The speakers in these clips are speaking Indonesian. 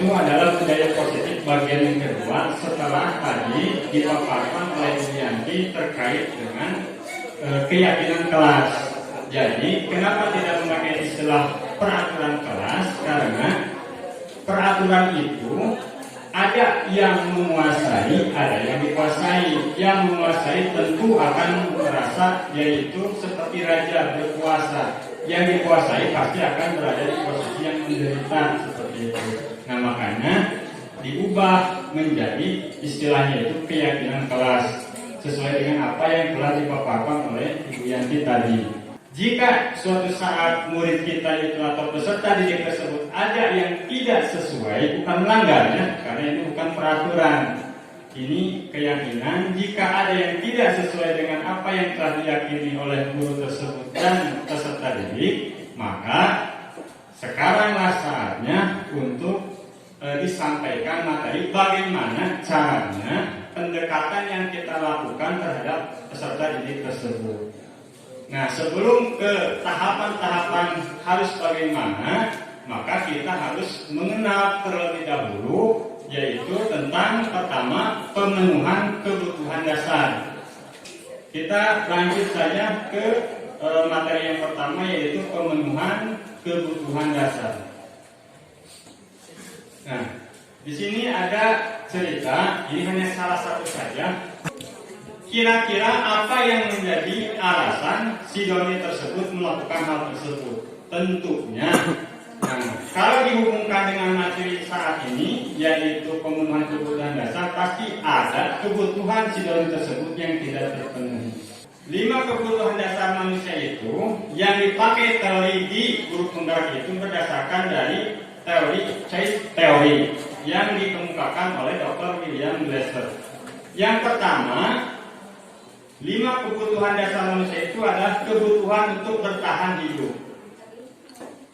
itu adalah budaya positif bagian yang kedua setelah tadi dipaparkan oleh Bu Yanti terkait dengan keyakinan kelas. Jadi kenapa tidak memakai istilah peraturan kelas? Karena peraturan itu ada yang menguasai, ada yang dikuasai. Yang menguasai tentu akan merasa yaitu seperti raja berkuasa. Yang dikuasai pasti akan berada di posisi yang menderita seperti itu. Nah makanya diubah menjadi istilahnya itu keyakinan kelas sesuai dengan apa yang telah dipaparkan oleh Ibu Yanti tadi. Jika suatu saat murid kita itu atau peserta didik tersebut ada yang tidak sesuai, bukan melanggarnya, karena ini bukan peraturan, ini keyakinan. Jika ada yang tidak sesuai dengan apa yang telah diyakini oleh guru tersebut dan peserta didik, maka sekaranglah saatnya untuk disampaikan materi bagaimana caranya pendekatan yang kita lakukan terhadap peserta didik tersebut. Nah, sebelum ke tahapan-tahapan harus bagaimana, maka kita harus mengenal terlebih dahulu, yaitu tentang pertama pemenuhan kebutuhan dasar. Kita lanjut saja ke materi yang pertama, yaitu pemenuhan kebutuhan dasar. Nah, di sini ada cerita, ini hanya salah satu saja. Kira-kira apa yang menjadi alasan si doni tersebut melakukan hal tersebut? Tentunya, kalau dihubungkan dengan materi saat ini, yaitu pemenuhan kebutuhan dasar, pasti ada kebutuhan si doni tersebut yang tidak terpenuhi. 5 kebutuhan dasar manusia itu yang dipakai teori di guru penggerak itu berdasarkan dari teori Chase Theory yang dikemukakan oleh Dr. William Glasser. Yang pertama, 5 kebutuhan dasar manusia itu adalah kebutuhan untuk bertahan hidup.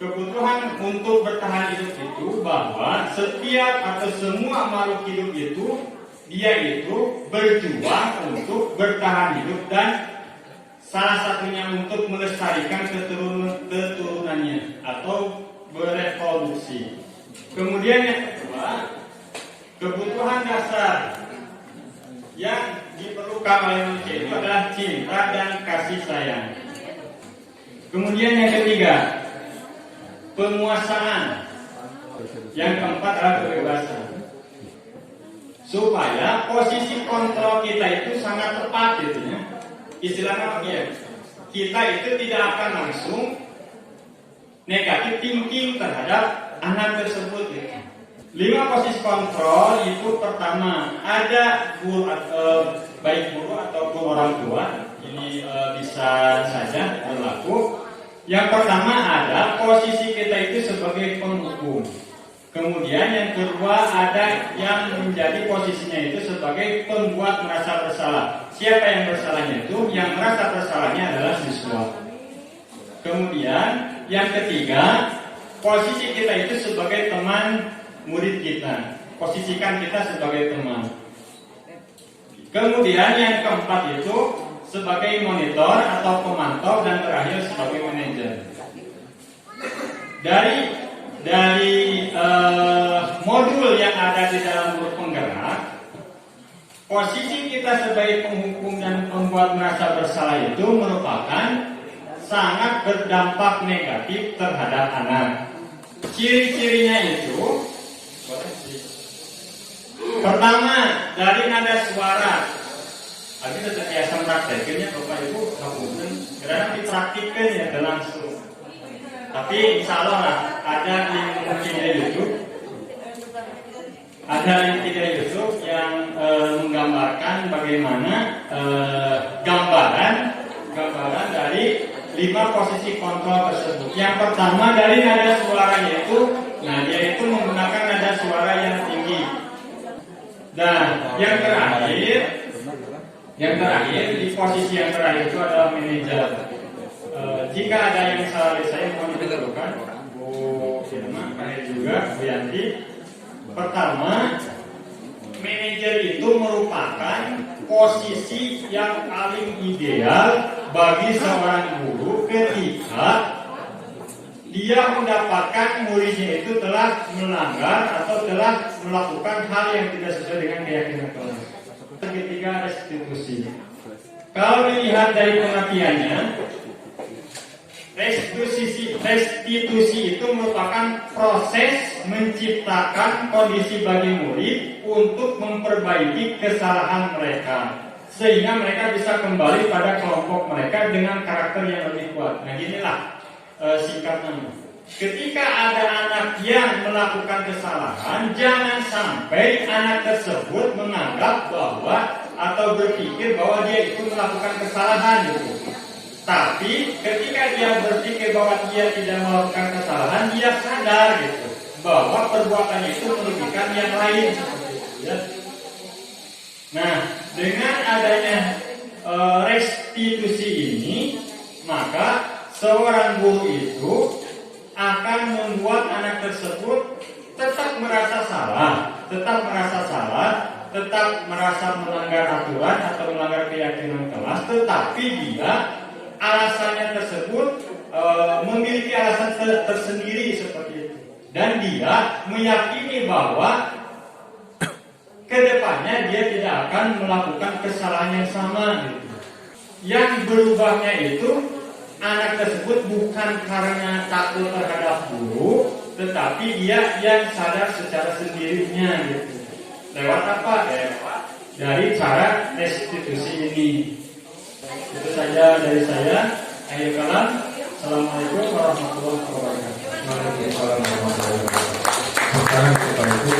Kebutuhan untuk bertahan hidup itu bahwa setiap atau semua makhluk hidup itu dia itu berjuang untuk bertahan hidup dan salah satunya untuk melestarikan keturunannya atau bereproduksi. Kemudian yang kedua, kebutuhan dasar yang diperlukan oleh manusia itu adalah cinta dan kasih sayang. Kemudian yang ketiga, penguasaan. Yang keempat adalah kebebasan. Supaya posisi kontrol kita itu sangat tepat gitu ya. Istilahnya apa ya? Kita itu tidak akan langsung negatif thinking terhadap anak tersebut gitu. 5 posisi kontrol itu pertama ada guru baik guru ataupun orang tua, ini bisa saja berlaku. Yang pertama ada posisi kita itu sebagai penghukum. Kemudian yang kedua ada yang menjadi posisinya itu sebagai pembuat merasa bersalah. Siapa yang bersalahnya itu? Yang merasa bersalahnya adalah siswa. Kemudian yang ketiga, posisi kita itu sebagai teman murid kita. Posisikan kita sebagai teman. Kemudian yang keempat itu sebagai monitor atau pemantau dan terakhir sebagai manajer. Dari modul yang ada di dalam guru penggerak, posisi kita sebagai penghukum dan pembuat merasa bersalah itu merupakan sangat berdampak negatif terhadap anak. Ciri-cirinya itu pertama, dari nada suara. Abi tetap biasa praktekinnya Bapak Ibu hapunten, karena dipraktikkan ya langsung. Tapi insya Allah lah, ada yang mungkin di YouTube, ada yang tidak YouTube yang menggambarkan bagaimana gambaran dari 5 posisi kontrol tersebut. Yang pertama dari nada suaranya itu, nah dia itu menggunakan nada suara yang tinggi. Dan yang terakhir di posisi yang terakhir itu adalah manajer. Jika ada yang salah saya mohon ditentukan Bu Firma, juga Bu Yanti. Pertama, manajer itu merupakan posisi yang paling ideal bagi seorang guru ketika dia mendapatkan muridnya itu telah melanggar atau telah melakukan hal yang tidak sesuai dengan keyakinan kelas. Ketiga, restitusi. Kalau dilihat dari pengertiannya, restitusi itu merupakan proses menciptakan kondisi bagi murid untuk memperbaiki kesalahan mereka, sehingga mereka bisa kembali pada kelompok mereka dengan karakter yang lebih kuat. Nah, inilah singkatnya. Ketika ada anak yang melakukan kesalahan, jangan sampai anak tersebut menganggap bahwa atau berpikir bahwa dia itu melakukan kesalahan gitu. Tapi ketika dia berpikir bahwa dia tidak melakukan kesalahan, dia sadar gitu bahwa perbuatannya itu merugikan yang lain. Ya. Nah, dengan adanya restitusi ini, maka seorang guru itu akan membuat anak tersebut tetap merasa salah, tetap merasa melanggar aturan atau melanggar keyakinan kelas, tetapi dia alasannya tersebut memiliki alasan tersendiri seperti itu, dan dia meyakini bahwa kedepannya dia tidak akan melakukan kesalahan yang sama gitu. Yang berubahnya itu anak tersebut bukan karena takut terhadap guru, tetapi dia yang sadar secara sendirinya gitu. Lewat apa? Dari cara restitusi ini. Itu saja dari saya. Akhir kalam. Assalamualaikum warahmatullahi wabarakatuh. Waalaikumsalam warahmatullahi wabarakatuh. Sekarang kita itu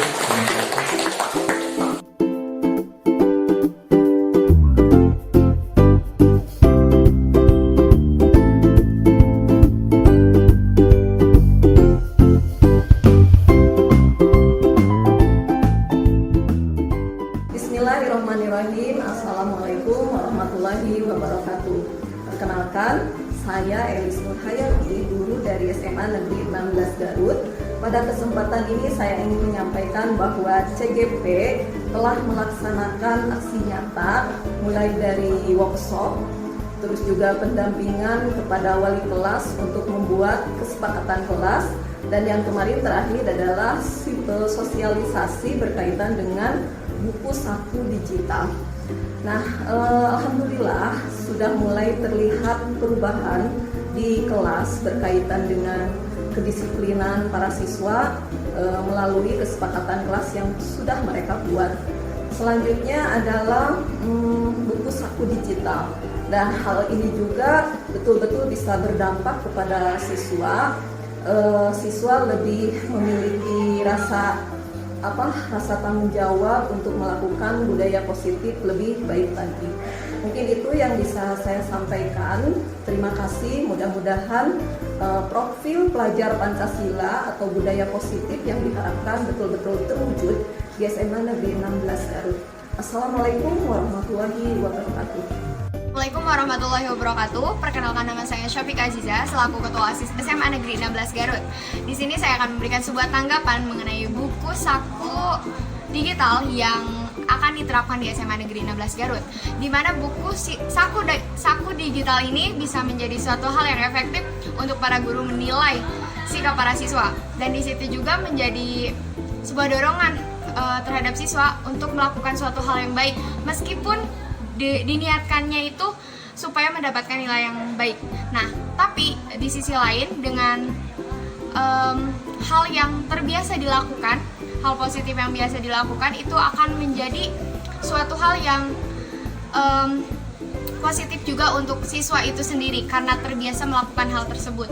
Bismillahirrahmanirrahim. Assalamualaikum warahmatullahi wabarakatuh. Perkenalkan, saya Elis Nurhayati, guru dari SMA Negeri 16 Garut. Pada kesempatan ini saya ingin menyampaikan bahwa CGP telah melaksanakan aksi nyata mulai dari workshop, terus juga pendampingan kepada wali kelas untuk membuat kesepakatan kelas, dan yang kemarin terakhir adalah sosialisasi berkaitan dengan buku saku digital. Nah, alhamdulillah sudah mulai terlihat perubahan di kelas berkaitan dengan kedisiplinan para siswa melalui kesepakatan kelas yang sudah mereka buat. Selanjutnya adalah buku saku digital, dan hal ini juga betul-betul bisa berdampak kepada siswa. Siswa lebih memiliki rasa tanggung jawab untuk melakukan budaya positif lebih baik lagi. Mungkin itu yang bisa saya sampaikan. Terima kasih. Mudah-mudahan profil pelajar Pancasila atau budaya positif yang diharapkan betul-betul terwujud di SMA Negeri 16 Garut. Assalamualaikum warahmatullahi wabarakatuh. Assalamualaikum warahmatullahi wabarakatuh. Perkenalkan, nama saya Syafiq Aziza selaku Ketua OSIS SMA Negeri 16 Garut. Di sini saya akan memberikan sebuah tanggapan mengenai buku saku digital yang akan diterapkan di SMA Negeri 16 Garut. Di mana buku saku digital ini bisa menjadi suatu hal yang efektif untuk para guru menilai sikap para siswa, dan di situ juga menjadi sebuah dorongan terhadap siswa untuk melakukan suatu hal yang baik, meskipun diniatkannya itu supaya mendapatkan nilai yang baik. Nah, tapi di sisi lain dengan hal yang terbiasa dilakukan, hal positif yang biasa dilakukan itu akan menjadi suatu hal yang positif juga untuk siswa itu sendiri karena terbiasa melakukan hal tersebut.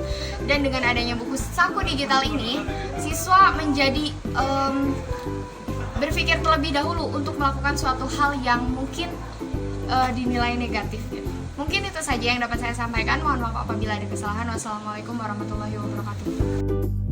Dan dengan adanya buku saku digital ini, siswa menjadi berpikir terlebih dahulu untuk melakukan suatu hal yang mungkin dinilai negatif gitu. Mungkin itu saja yang dapat saya sampaikan. Mohon maaf apabila ada kesalahan. Wassalamualaikum warahmatullahi wabarakatuh.